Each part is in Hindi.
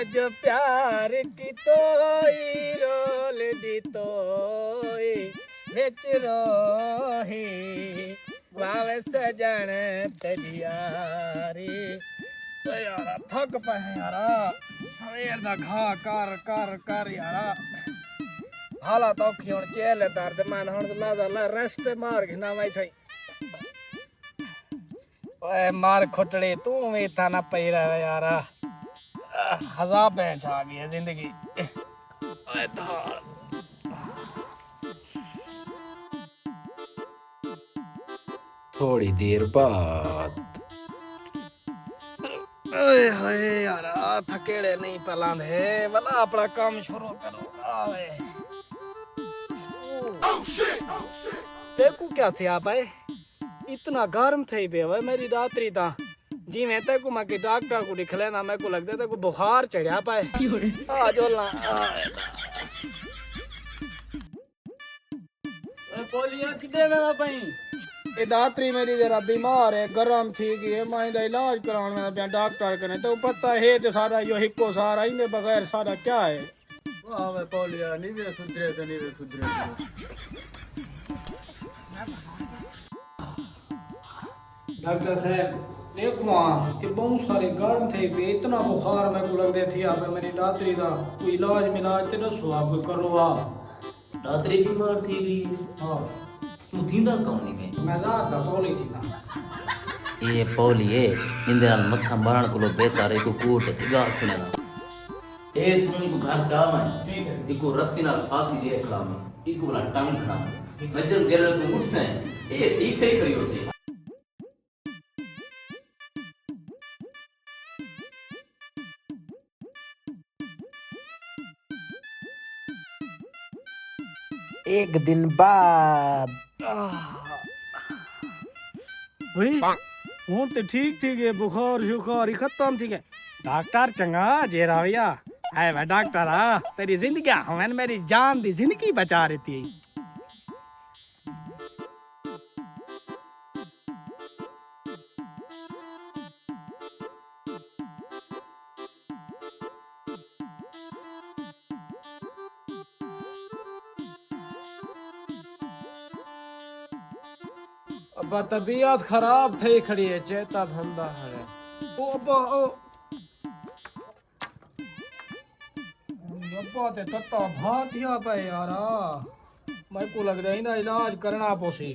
जो प्यार की तोई रोल दी तोई विच रोही वावे सजन तजियारी। तो यारा थक पे यारा सवेर दा घा कर कर कर यारा हालत औखी हुण चेल दर्द मन हुण ला रेस्ट मार घिना वई थई। ओए मार खुटड़ी तू भी था ना पई रहे यारा हज़ाब बेंच आ गई है जिंदगी। ओए धार थोड़ी देर बाद ओए होए यारा थकेड़े नहीं पलांदे भला अपना काम शुरू करो आवे। देखू क्या थे आप आए इतना गर्म थे बे भाई मेरी रात्रि ता जी मैं तेको मैं के डॉक्टर को दिख लेना मेरे को लगता है तेको बुखार चढ़ा पाए आ जो ला पोलिया किदे मेरा पई ए दात्री मेरी जरा बीमार है गरम थी गई है मैं दा इलाज कराने में पे डॉक्टर कने तो पता है जो सारा यो हिको सारा इने बगैर सारा क्या है। वाह वे पोलिया नहीं वे सुधरे डॉक्टर साहब देखो कि बहुत सारे गर्म थे पे इतना बुखार मेरे को लग रही थी आप मेरी दात्री दा कोई इलाज मिलाज ते दसो आप कोई करो आ रात्रि बीमार थी गई। हां तू थींदा कौन में मैं रात दा पोली थी ना ये पौलिए इंदे नाल मत्था मारण कोलो बेहतर है को कोट तिगा सुनेना ए तू को घर जा मैं ठीक है इको रस्सी नाल फांसी दे खड़ा में इको वाला टांग खड़ा फजर गिरल को उठ से ए ठीक थे खड़ी हो से। एक दिन बाद भाई हूँ तो ठीक थी गए बुखार शुखार खत्म थी गए डॉक्टर चंगा जे राविया है भाई डॉक्टर आ तेरी जिंदगी हमें मेरी जान दी जिंदगी बचा रही थी। अब तबीयत खराब थी खड़ी है चेता धंधा है ओ अब्बा ते तत्ता भात या पे यारा मैं को लग रहा है इलाज करना पोसी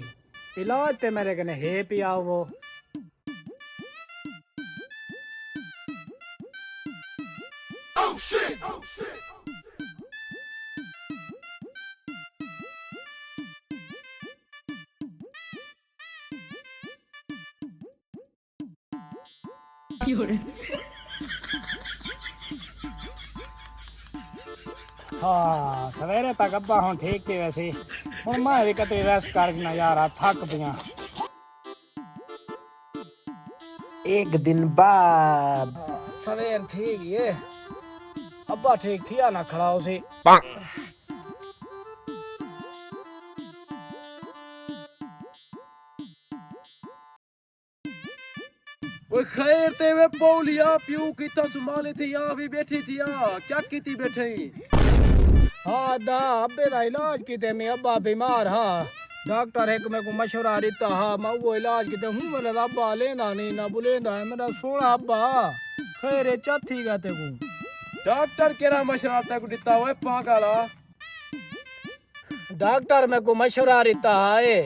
इलाज ते मेरे कने है पिया वो हाँ सवेरे तक अब्बा हूँ ठीक थी वैसे हूँ मैं भी कतई रेस्ट करना यार थक पिया। एक दिन बाद सवेर थी ये अब्बा ठीक थी ना खड़ा उसे वो खैर ते वे पौलिया प्यू की तस्माले थी या भी बैठी थी या क्या की थी बैठे हाँ दा अब्बे दा इलाज किते में अब्बा बीमार हा डॉक्टर एक मेरे को मशवरा देता हा मैं वो इलाज किते हूँ मेरा अब्बा लेना नहीं ना बुलेंदा है मेरा सोना अब्बा खैर चथी गा ते को डॉक्टर केरा मशवरा तक दिता हुआ पागला डॉक्टर मेरे को मशवरा देता है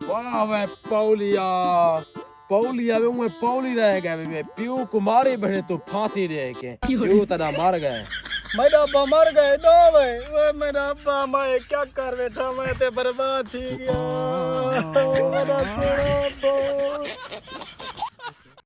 वाह वे पौलिया पौलिया वे उन्हें पौली रह गए वे प्यू कुमारी बने तो फांसी रह के प्यू तना मार गए मेरा अब्बा मर गए दो भाई वो मेरा अब्बा मैं क्या कर बैठा मैं ते बर्बाद थी गया मेरा सोना अब्बा।